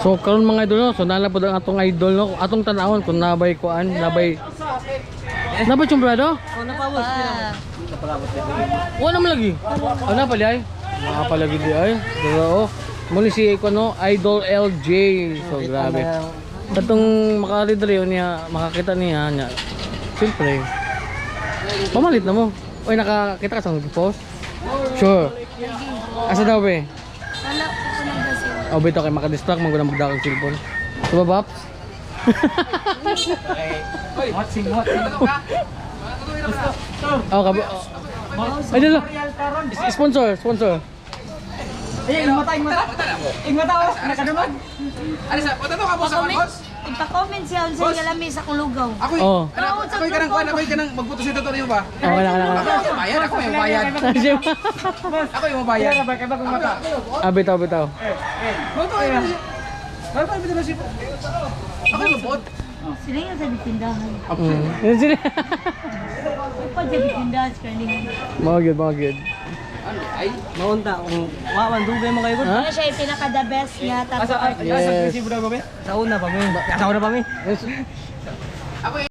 So karon mga idol no, so nalapod ang atong idol no, atong tanawon kung nabay kuan, nabay chumbrado? Oh, napawos nila. Wala naman lagi. Ano pala ay? Nakapalagi di ay. Pero muli si ko no, Idol LJ. So grabe. Katong makaridre niya, makakita niya nya. Siyempre. Pamalit na mo. Oy nakakita ka sa post? Sure. Asa daw be? Wala ko nang gasol. Oh, bito kay makadistract man gud magdakong cellphone. Diba, Paps? Oh, kabi. Ay, dala. Sponsor. Ingmata oh, nakadungog. Alisa, punta to ka po sa boss. Ipa-comment siya unsa galami sa kulugaw. Ako Oh. ako'y kanang kuan, ako'y kanang magbuto si Dr. Iyo ba? Oh, wala. Ako bayad, ako may bayad. Ako yung bayad. Kaya kung mata. Ah, bitaw. Buto ay. Bakit ba na si ako yung bot. Sila yung sa bitindahan. Yan sila. Upad sa bitindahan sa kaningan. Mga good. Maunta kung wawan dugay mo kayo. Ha? Ano siya yung pinaka-the best niya. Asa Yes. resibo daw ba? Sa una pa mi. Sa una pa mi. Yes.